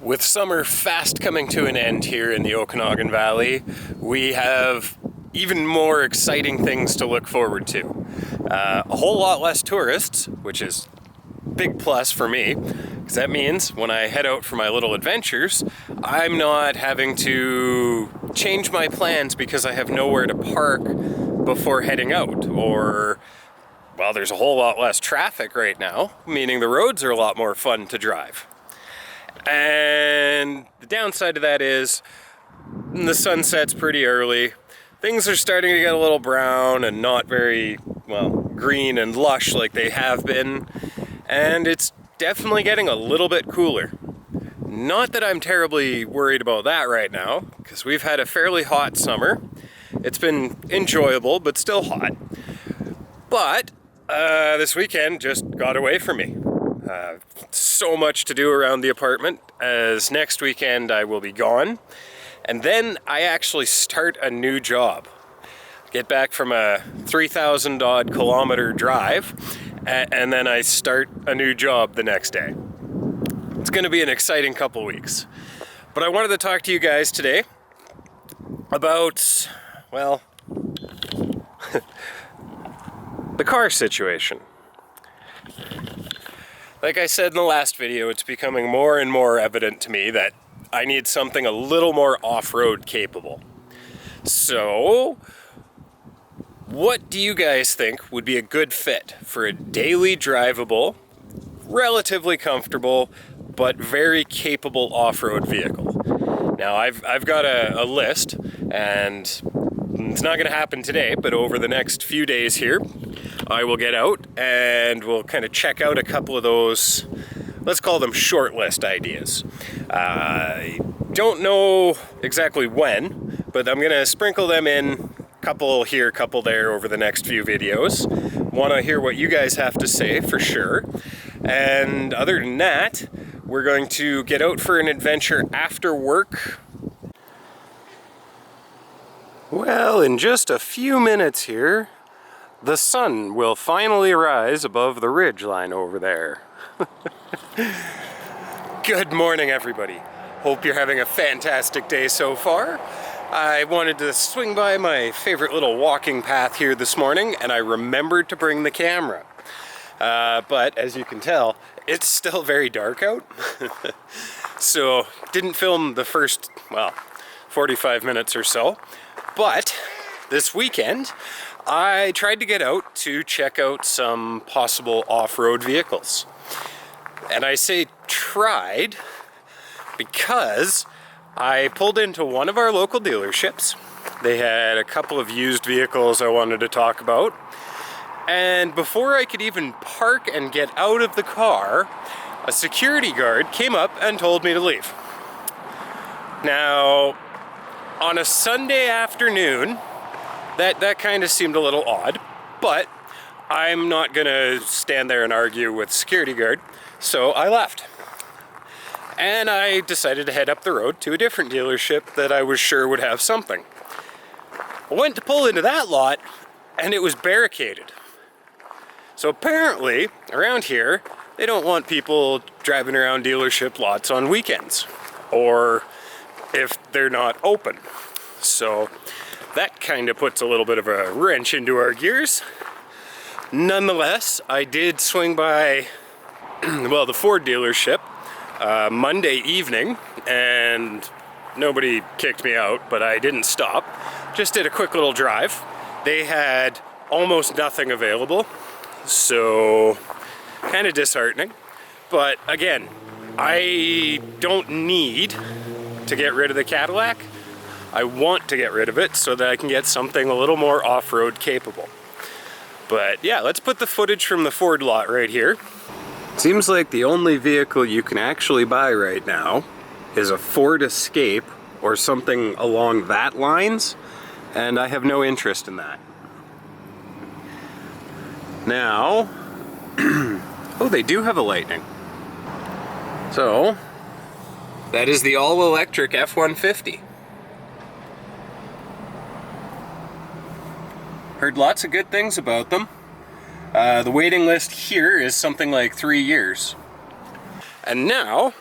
With summer fast coming to an end here in the Okanagan Valley, we have even more exciting things to look forward to. A whole lot less tourists, which is a big plus for me, because that means when I head out for my little adventures, I'm not having to change my plans because I have nowhere to park before heading out, or, well, there's a whole lot less traffic right now, meaning the roads are a lot more fun to drive. And the downside of that is the sun sets pretty early. Things are starting to get a little brown and not very, well, green and lush like they have been. And it's definitely getting a little bit cooler. Not that I'm terribly worried about that right now, because we've had a fairly hot summer. It's been enjoyable, but still hot. But this weekend just got away from me. So much to do around the apartment, as next weekend I will be gone. And then I actually start a new job. Get back from a 3,000 odd kilometer drive, and then I start a new job the next day. It's going to be an exciting couple weeks. But I wanted to talk to you guys today about, well, the car situation. Like I said in the last video, it's becoming more and more evident to me that I need something a little more off-road capable. So, what do you guys think would be a good fit for a daily drivable, relatively comfortable, but very capable off-road vehicle? Now, I've got a list, and it's not going to happen today, but over the next few days here, I will get out and we'll kind of check out a couple of those, let's call them short list ideas. I don't know exactly when, but I'm going to sprinkle them in, couple here, couple there over the next few videos. Want to hear what you guys have to say for sure. And other than that, we're going to get out for an adventure after work. Well, in just a few minutes here, the sun will finally rise above the ridge line over there. Good morning, everybody. Hope you're having a fantastic day so far. I wanted to swing by my favorite little walking path here this morning, and I remembered to bring the camera. But as you can tell, it's still very dark out. So didn't film the first, well, 45 minutes or so. But this weekend, I tried to get out to check out some possible off-road vehicles. And I say tried because I pulled into one of our local dealerships. They had a couple of used vehicles I wanted to talk about. And before I could even park and get out of the car, a security guard came up and told me to leave. Now, on a Sunday afternoon, that kind of seemed a little odd, but I'm not gonna stand there and argue with the security guard, so I left. And I decided to head up the road to a different dealership that I was sure would have something. I went to pull into that lot, and it was barricaded. So apparently, around here, they don't want people driving around dealership lots on weekends, or if they're not open. So that kind of puts a little bit of a wrench into our gears. Nonetheless, I did swing by, well, the Ford dealership Monday evening, and nobody kicked me out, but I didn't stop. Just did a quick little drive. They had almost nothing available, so kind of disheartening. But again, I don't need to get rid of the Cadillac. I want to get rid of it so that I can get something a little more off-road capable. But yeah, let's put the footage from the Ford lot right here. Seems like the only vehicle you can actually buy right now is a Ford Escape or something along that lines, and I have no interest in that. Now, oh, they do have a Lightning. So, that is the all-electric F-150. Heard lots of good things about them. The waiting list here is something like 3 years. And now,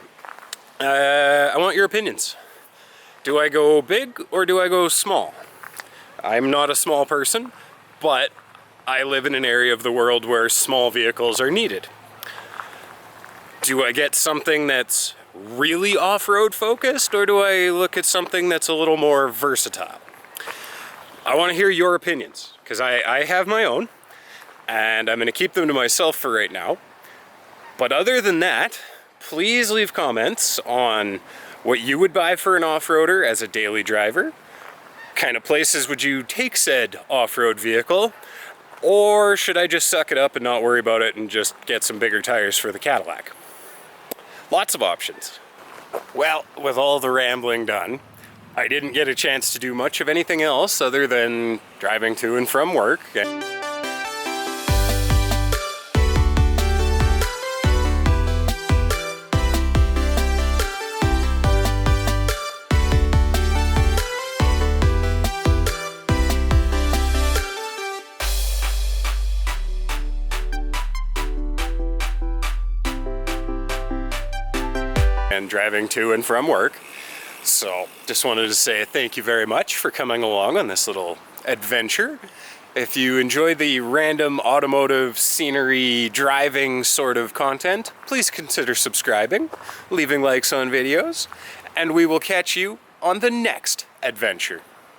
I want your opinions. Do I go big or do I go small? I'm not a small person, but I live in an area of the world where small vehicles are needed. Do I get something that's really off-road focused, or do I look at something that's a little more versatile? I want to hear your opinions, because I have my own, and I'm going to keep them to myself for right now. But other than that, please leave comments on what you would buy for an off-roader as a daily driver. What kind of places would you take said off-road vehicle? Or should I just suck it up and not worry about it and just get some bigger tires for the Cadillac? Lots of options. Well, with all the rambling done, I didn't get a chance to do much of anything else other than driving to and from work. And driving to and from work. So just wanted to say thank you very much for coming along on this little adventure. If you enjoy the random automotive scenery driving sort of content, please consider subscribing, leaving likes on videos, and we will catch you on the next adventure.